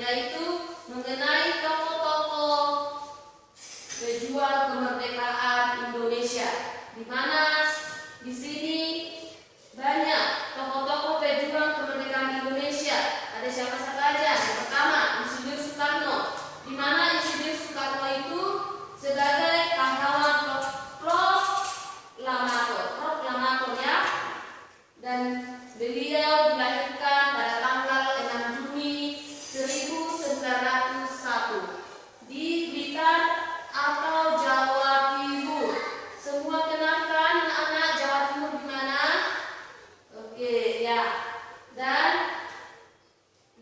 yaitu mengenai tokoh-tokoh pejuang kemerdekaan Indonesia, di mana di sini banyak tokoh-tokoh pejuang kemerdekaan Indonesia. Ada siapa saja? Yang pertama, Insinyur Soekarno, di mana Insinyur Soekarno itu sebagai pahlawan proklamator ya, dan beliau dilahirkan pada tanggal 6 Juni 1901 di Blitar atau Jawa Timur. Semua kenalkan anak-anak Jawa Timur di mana? Oke ya. Dan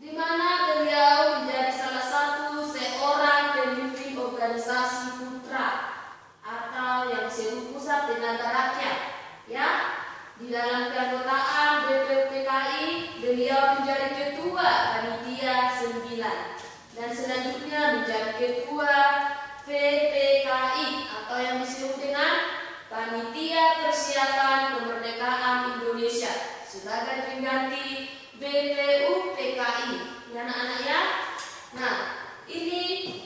di mana beliau menjadi salah satu seorang pemimpin organisasi putra atau yang disebut Pusat Tenaga Rakyat ya. Di dalam keanggotaan BPUPKI beliau menjadi ketua panitia 9 dan selanjutnya menjadi ketua PPKI atau yang disebut dengan Panitia Persiapan Kemerdekaan Indonesia sebagai pengganti BPUPKI ya anak-anak ya. Nah, ini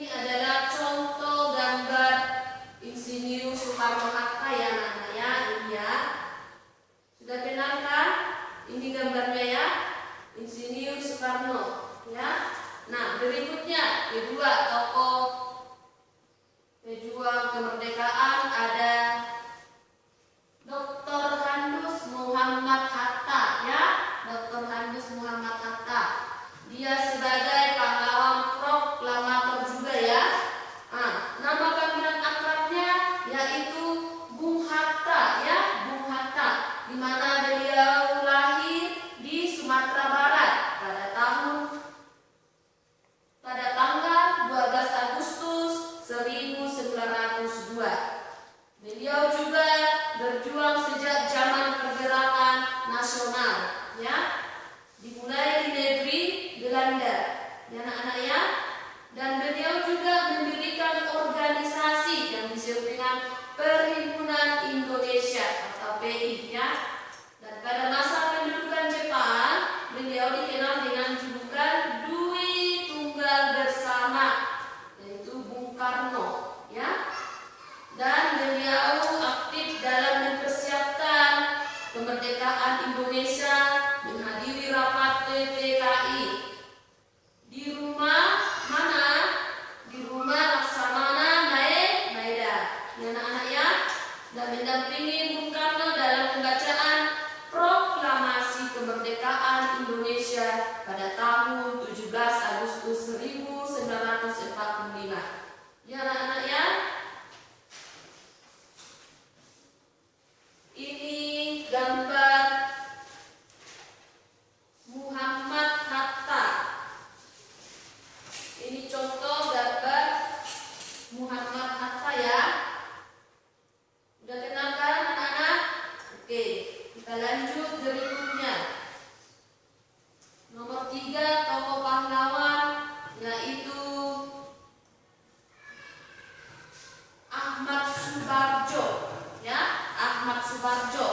adalah contoh gambar Insinyur Soekarno-Hatta ya anak-anak ya. Ini ya. Sudah kenalkan? Ini gambarnya ya. Insinyur Soekarno ya. Nah, berikutnya kedua tokoh pejuang kemerdekaan ada Dr. Handus Muhammad Hatta ya. Dr. Handus Muhammad Hatta. Dia sebagai pahlawan proklamator juga ya. Nama panggilan akrabnya yaitu Bung Hatta ya, Bung Hatta, di mana beliau lahir di Sumatera Barat pada tanggal 12 Agustus 1902. Beliau juga berjuang sejak zaman pergerakan nasional ya, dimulai di negeri Belanda ya anak-anak ya. Dan beliau juga mendirikan organisasi yang disebut dengan Perhimpunan Indonesia atau PI ya. Dan pada masa pendudukan Jepang beliau dikenal dengan julukan Dwi Tunggal Bersama, yaitu Bung Karno ya. Dan beliau aktif dalam mempersiapkan kemerdekaan Indonesia, menghadiri rapat PPKI di rumah mana? Di rumah Laksamana Maeda ya anak-anak ya, dan mendampingi Bung Karno dalam pembacaan proklamasi kemerdekaan Indonesia pada tahun 17 Agustus 1945 ya anak-anak ya. Ini gambar Muhammad Hatta. Ini contoh gambar Muhammad Hatta ya. Udah kenalkan anak-anak? Oke, kita lanjut berikutnya. Nomor 3 tokoh pahlawan yaitu Ahmad Subarjo ya, Ahmad Subarjo,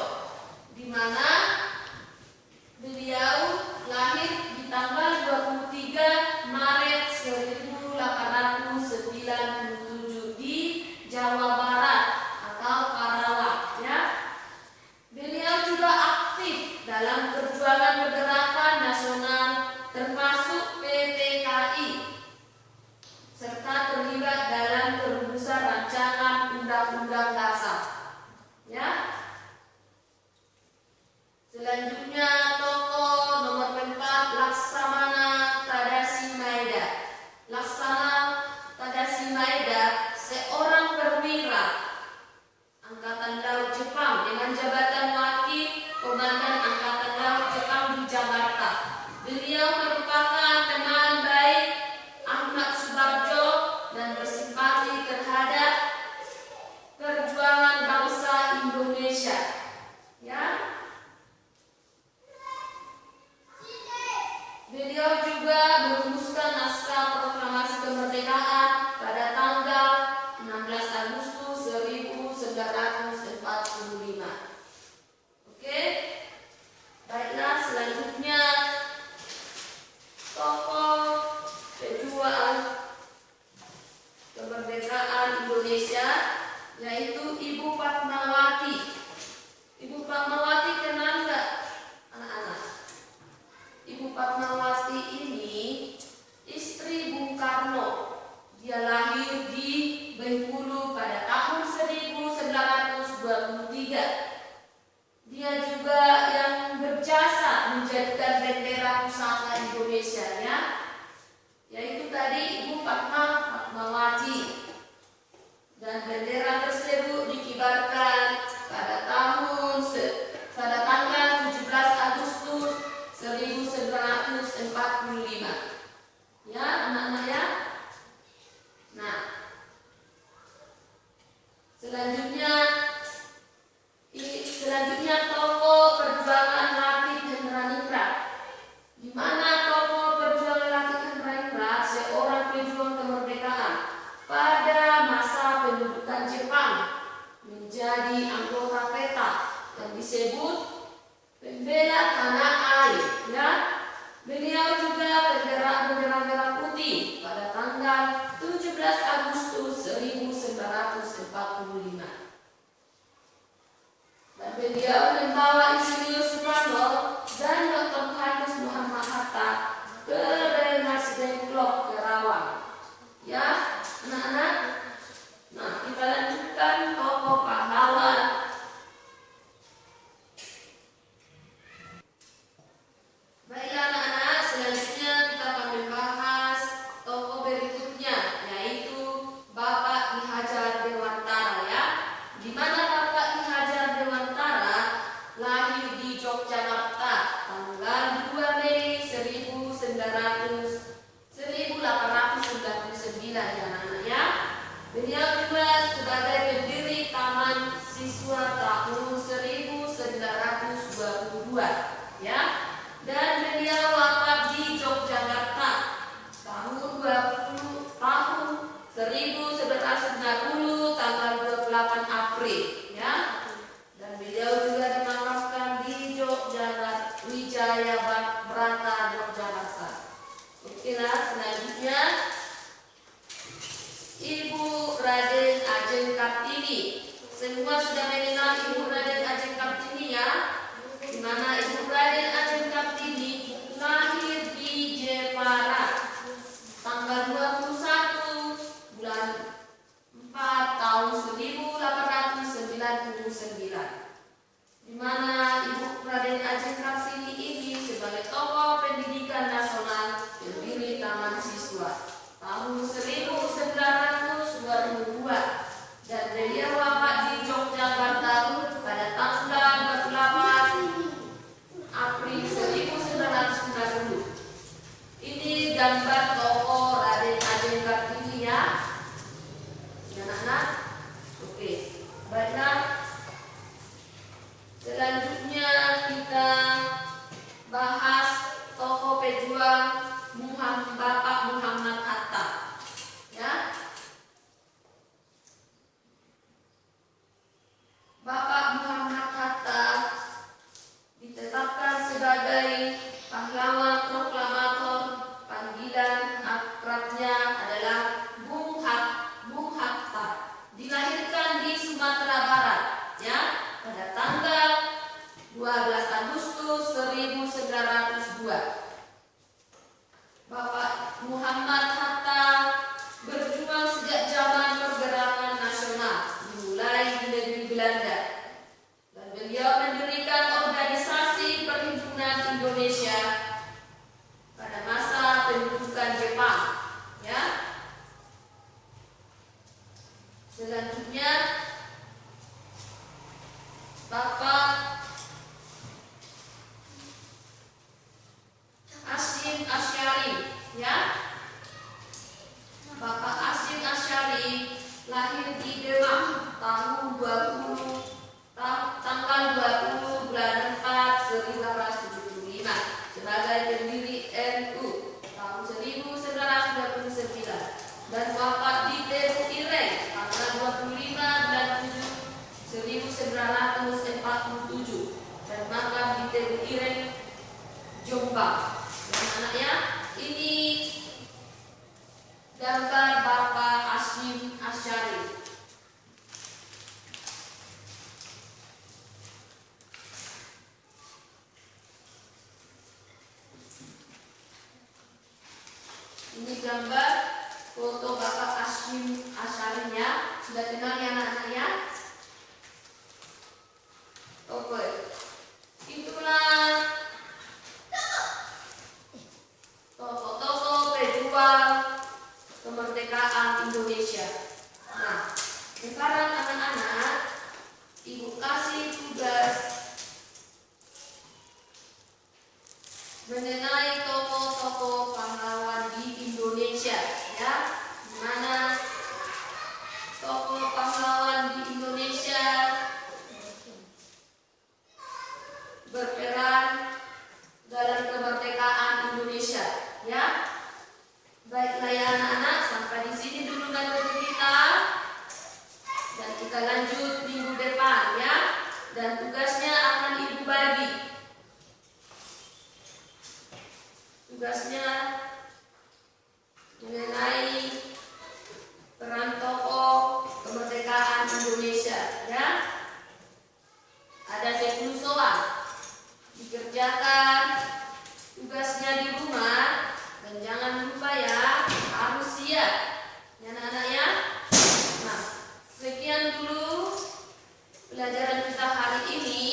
di mana beliau lahir di tanggal 23 Maret 1897 di Jawa Barat atau Karawang ya. Beliau juga aktif dalam perjuangan pergerakan nasional termasuk PPKI serta terlibat dalam perumusan rancangan Undang-Undang Dasar ya. Selanjutnya tokoh nomor 4 Laksamana Tadashi Maeda. Laksamana Tadashi Maeda seorang perwira Angkatan Laut Jepang dengan jabatan wakil Komandan Angkatan Laut Jepang di Jakarta. Beliau merupakan teman baik Ahmad Subarjo dan bersimpati terhadap perjuangan bangsa Indonesia ya. Beliau juga merumuskan naskah proklamasi kemerdekaan pada tanggal 16 Agustus 1945. Oke, baiklah selanjutnya tokoh Indonesia ya, yaitu tadi Ibu Fatmawati. Dan bendera tersebut dikibarkan pada tanggal 17 Agustus 1945. Ya, anak-anak ya. Nah, selanjutnya tokoh perjuangan Latif Hendraningrat. Di mana tokoh perjuangan Latif Hendraningrat seorang pejuang kemerdekaan pada masa pendudukan Jepang, menjadi anggota PETA yang disebut pembela tanah air ya. Beliau juga bendera merah putih pada tanggal 17 Agustus 1945. Dan beliau membawa Insinyur Soekarno dan Dr. Muhammad Muhammad Hatta ke Rengasdeng Blok Kerawang. Ya, anak-anak. Nah, kita lanjutkan tokoh pahlawan. Baiklah anak-anak, selanjutnya kita akan membahas tokoh berikutnya, yaitu Bapak Ki Hajar Dewantara ya. Di mana Bapak Ki Hajar Dewantara lahir di Yogyakarta tanggal 2 Mei 1899 ya anak-anak ya. Beliau juga sebagai pendiri Taman Siswa tahun 1922 ya. Dan beliau wafat di Yogyakarta tahun 1990 tanggal 28 April ya. Dan beliau juga dimakamkan di Yogyakarta, Wijaya Brata, Yogyakarta. Oke lah, selanjutnya Ibu Raden Ajeng Kartini. Semua sudah mengenal Ibu Raden Ajeng Kartini ya. Di mana Ibu Raden Ajeng Kartini lahir di Jepara tanggal 21 bulan 4 tahun 1899. Di mana Ibu Raden Ajeng Kartini ini sebagai tokoh pendidikan nasional pendiri Taman Siswa tahun 1922 dan beliau wafat di Yogyakarta pada tanggal 28 April 1990. Ini gambar tokoh Raden Ajeng Kartini ya. Anak-anak. Oke. Baiklah. Selanjutnya kita bahas tokoh pejuang Bapak Muhammad Hatta ya. Bapak Muhammad Hatta ditetapkan sebagai pahlawan proklamator. Panggilan akrabnya adalah Bung Hatta. Dilahirkan di Sumatera Barat ya pada tanggal 12 Agustus 1902. Bapak Muhammad Hatta berjuang sejak zaman pergerakan nasional dimulai di negeri Belanda, dan beliau mendirikan organisasi Perhimpunan Indonesia pada masa pendudukan Jepang ya. Selanjutnya Bapak Hasyim Asy'ari ya. Bapak Hasyim Asy'ari lahir di Demak tahun tanggal 20 bulan 4 1975 sebagai pendiri NU tahun 1929 dan wafat di Tebu Ireng tanggal 25 bulan 7 1947 dan makam di Tebu Ireng, Jombang. Anak-anaknya, ini gambar Bapak Hasyim Asy'ari. Ini gambar foto Bapak Hasyim Asy'ari-nya. Sudah kenal ya anak-anaknya? Oke. Itulah mengawal kemerdekaan Indonesia. Nah, sekarang anak-anak, Ibu kasih tugas mengenai tokoh-tokoh pahlawan di Indonesia, ya. Mana tokoh pahlawan di Indonesia berperan dalam kemerdekaan Indonesia, ya. Baiklah ya anak-anak, sampai di sini dulu materi kita, dan kita lanjut minggu depan, ya. Dan tugasnya akan Ibu bagi. Tugasnya mengenai peran tokoh kemerdekaan Indonesia, ya. Ada 10 soal. Dikerjakan tugasnya di rumah, dan jangan lupa ya, harus siap ya anak-anak ya. Nah, sekian dulu pelajaran kita hari ini.